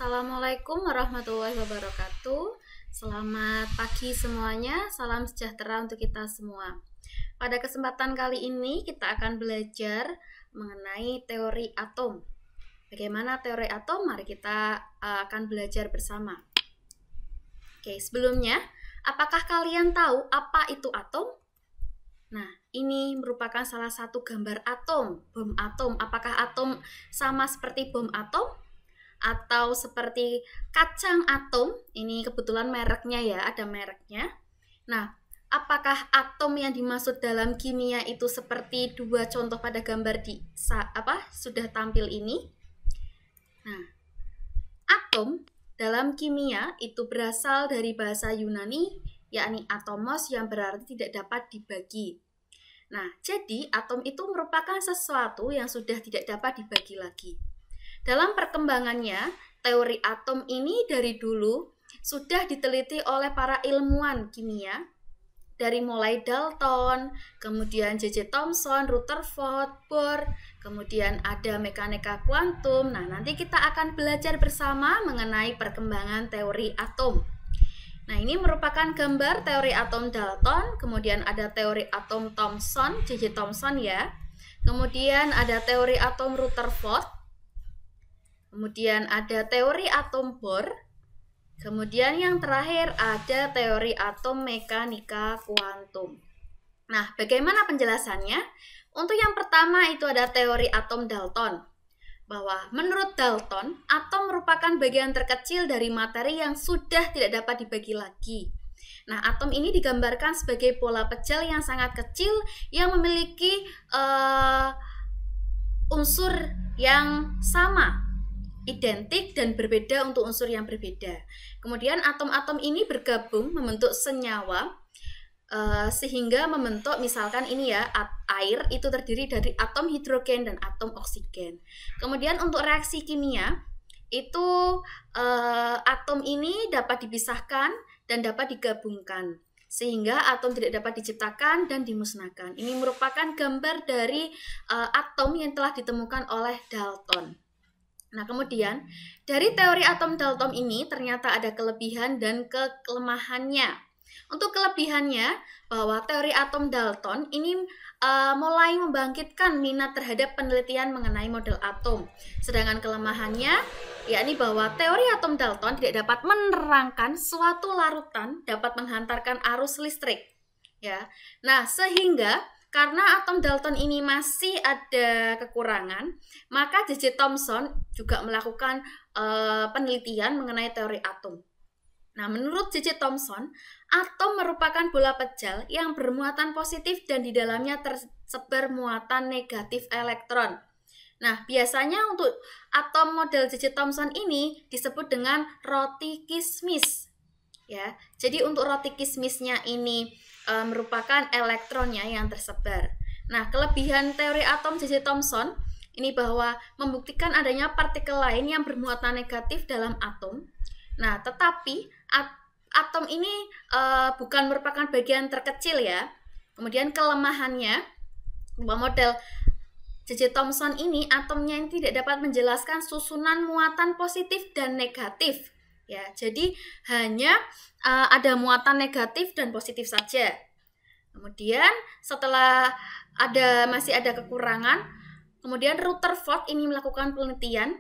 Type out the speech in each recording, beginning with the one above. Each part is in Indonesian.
Assalamualaikum warahmatullahi wabarakatuh. Selamat pagi semuanya, salam sejahtera untuk kita semua. Pada kesempatan kali ini kita akan belajar mengenai teori atom. Bagaimana teori atom? Mari kita akan belajar bersama. Oke, sebelumnya, apakah kalian tahu apa itu atom? Nah, ini merupakan salah satu gambar atom, bom atom. Apakah atom sama seperti bom atom? Atau seperti kacang atom? Ini kebetulan mereknya ya, ada mereknya. Nah, apakah atom yang dimaksud dalam kimia itu seperti dua contoh pada gambar sudah tampil ini? Nah, atom dalam kimia itu berasal dari bahasa Yunani, yakni atomos, yang berarti tidak dapat dibagi. Nah, jadi atom itu merupakan sesuatu yang sudah tidak dapat dibagi lagi. Dalam perkembangannya, teori atom ini dari dulu sudah diteliti oleh para ilmuwan kimia, dari mulai Dalton, kemudian J.J. Thomson, Rutherford, Bohr, kemudian ada mekanika kuantum. Nah, nanti kita akan belajar bersama mengenai perkembangan teori atom. Nah, ini merupakan gambar teori atom Dalton, kemudian ada teori atom Thomson, J.J. Thomson ya. Kemudian ada teori atom Rutherford. Kemudian ada teori atom Bohr. Kemudian yang terakhir ada teori atom mekanika kuantum. Nah, bagaimana penjelasannya? Untuk yang pertama itu ada teori atom Dalton. Bahwa menurut Dalton, atom merupakan bagian terkecil dari materi yang sudah tidak dapat dibagi lagi. Nah, atom ini digambarkan sebagai bola pecel yang sangat kecil yang memiliki unsur yang sama, identik dan berbeda untuk unsur yang berbeda. Kemudian atom-atom ini bergabung membentuk senyawa sehingga membentuk, misalkan ini ya, air itu terdiri dari atom hidrogen dan atom oksigen. Kemudian untuk reaksi kimia itu atom ini dapat dipisahkan dan dapat digabungkan sehingga atom tidak dapat diciptakan dan dimusnahkan. Ini merupakan gambar dari atom yang telah ditemukan oleh Dalton. Nah, kemudian dari teori atom Dalton ini ternyata ada kelebihan dan kelemahannya. Untuk kelebihannya, bahwa teori atom Dalton ini mulai membangkitkan minat terhadap penelitian mengenai model atom. Sedangkan kelemahannya, yakni bahwa teori atom Dalton tidak dapat menerangkan suatu larutan dapat menghantarkan arus listrik. Ya, nah sehingga karena atom Dalton ini masih ada kekurangan, maka J.J. Thomson juga melakukan penelitian mengenai teori atom. Nah, menurut J.J. Thomson, atom merupakan bola pecel yang bermuatan positif dan di dalamnya tersebar muatan negatif elektron. Nah, biasanya untuk atom model J.J. Thomson ini disebut dengan roti kismis. Ya, jadi untuk roti kismisnya ini merupakan elektronnya yang tersebar. Nah, kelebihan teori atom J.J. Thomson ini bahwa membuktikan adanya partikel lain yang bermuatan negatif dalam atom. Nah, tetapi atom ini bukan merupakan bagian terkecil ya. Kemudian kelemahannya bahwa model J.J. Thomson ini atomnya yang tidak dapat menjelaskan susunan muatan positif dan negatif. Ya, jadi hanya ada muatan negatif dan positif saja. Kemudian setelah masih ada kekurangan, kemudian Rutherford ini melakukan penelitian,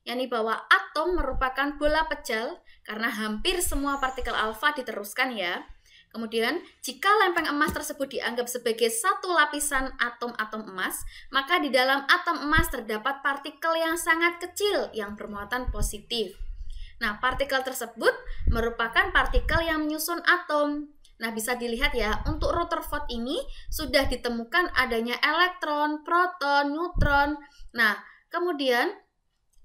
yakni bahwa atom merupakan bola pecel karena hampir semua partikel alfa diteruskan ya. Kemudian jika lempeng emas tersebut dianggap sebagai satu lapisan atom-atom emas, maka di dalam atom emas terdapat partikel yang sangat kecil yang bermuatan positif. Nah, partikel tersebut merupakan partikel yang menyusun atom. Nah, bisa dilihat ya, untuk Rutherford ini sudah ditemukan adanya elektron, proton, neutron. Nah, kemudian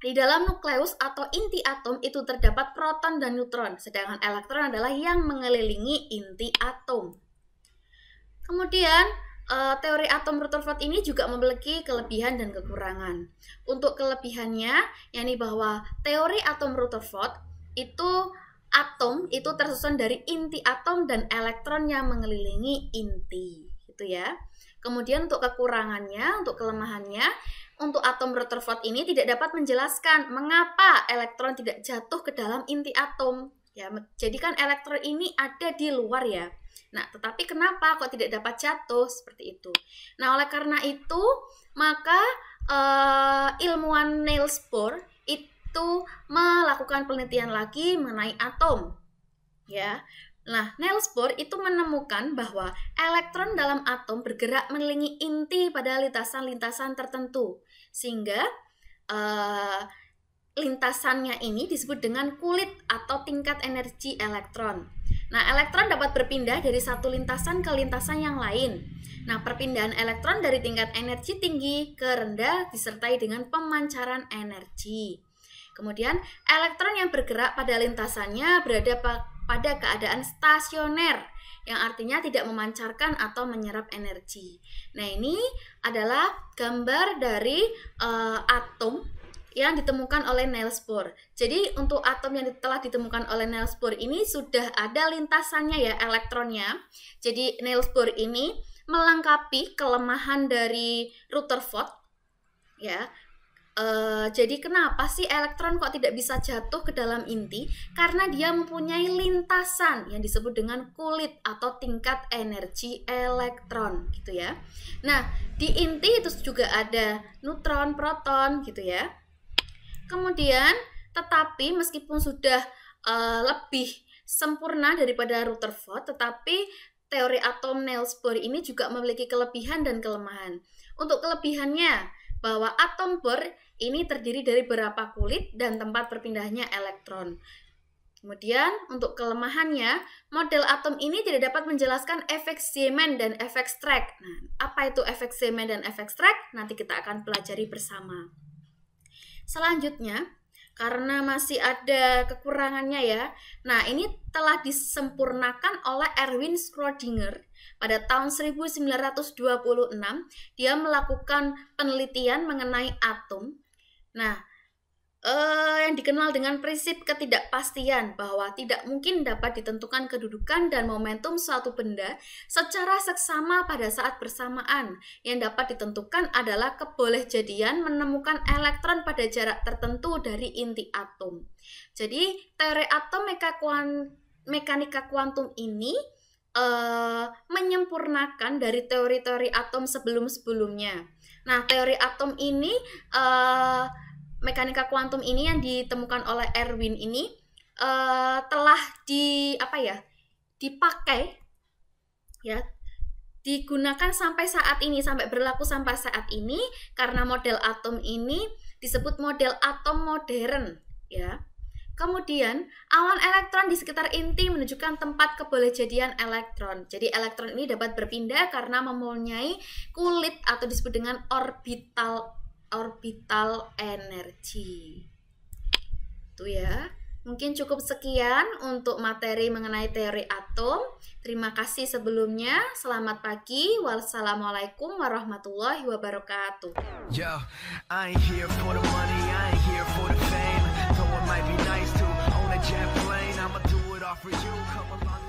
di dalam nukleus atau inti atom itu terdapat proton dan neutron, sedangkan elektron adalah yang mengelilingi inti atom. Kemudian teori atom Rutherford ini juga memiliki kelebihan dan kekurangan. Untuk kelebihannya, yakni bahwa teori atom Rutherford itu atom itu tersusun dari inti atom dan elektron yang mengelilingi inti, gitu ya. Kemudian untuk kekurangannya, untuk kelemahannya, untuk atom Rutherford ini tidak dapat menjelaskan mengapa elektron tidak jatuh ke dalam inti atom. Ya, jadi kan elektron ini ada di luar ya. Nah, tetapi kenapa kok tidak dapat jatuh seperti itu? Nah, oleh karena itu, maka ilmuwan Niels Bohr itu melakukan penelitian lagi mengenai atom. Ya. Nah, Niels Bohr itu menemukan bahwa elektron dalam atom bergerak mengelilingi inti pada lintasan-lintasan tertentu, sehingga lintasannya ini disebut dengan kulit atau tingkat energi elektron. Nah, elektron dapat berpindah dari satu lintasan ke lintasan yang lain. Nah, perpindahan elektron dari tingkat energi tinggi ke rendah disertai dengan pemancaran energi. Kemudian, elektron yang bergerak pada lintasannya berada pada keadaan stasioner, yang artinya tidak memancarkan atau menyerap energi. Nah, ini adalah gambar dari atom yang ditemukan oleh Niels Bohr. Jadi untuk atom yang telah ditemukan oleh Niels Bohr ini sudah ada lintasannya ya, elektronnya. Jadi Niels Bohr ini melengkapi kelemahan dari Rutherford ya. Jadi kenapa sih elektron kok tidak bisa jatuh ke dalam inti? Karena dia mempunyai lintasan yang disebut dengan kulit atau tingkat energi elektron gitu ya. Nah, di inti itu juga ada neutron, proton gitu ya. Kemudian, tetapi meskipun sudah lebih sempurna daripada Rutherford, tetapi teori atom Niels Bohr ini juga memiliki kelebihan dan kelemahan. Untuk kelebihannya, bahwa atom Bohr ini terdiri dari beberapa kulit dan tempat berpindahnya elektron. Kemudian, untuk kelemahannya, model atom ini tidak dapat menjelaskan efek Zeeman dan efek Stark. Nah, apa itu efek Zeeman dan efek Stark? Nanti kita akan pelajari bersama. Selanjutnya, karena masih ada kekurangannya ya. Nah, ini telah disempurnakan oleh Erwin Schrödinger pada tahun 1926. Dia melakukan penelitian mengenai atom. Nah, yang dikenal dengan prinsip ketidakpastian, bahwa tidak mungkin dapat ditentukan kedudukan dan momentum suatu benda secara seksama pada saat bersamaan. Yang dapat ditentukan adalah kebolehjadian menemukan elektron pada jarak tertentu dari inti atom. Jadi teori atom mekanika kuantum ini menyempurnakan dari teori-teori atom sebelum-sebelumnya. Nah, teori atom ini mekanika kuantum ini yang ditemukan oleh Erwin ini telah dipakai ya, digunakan sampai saat ini, sampai berlaku sampai saat ini, karena model atom ini disebut model atom modern ya. Kemudian awan elektron di sekitar inti menunjukkan tempat kebolehjadian elektron. Jadi elektron ini dapat berpindah karena mempunyai kulit atau disebut dengan orbital energi. Itu ya. Mungkin cukup sekian untuk materi mengenai teori atom. Terima kasih sebelumnya. Selamat pagi. Wassalamualaikum warahmatullahi wabarakatuh. Yo, I ain't here for the money, I ain't here for the fame. Though it might be nice to own a jet plane, I'ma do it all for you. Come along.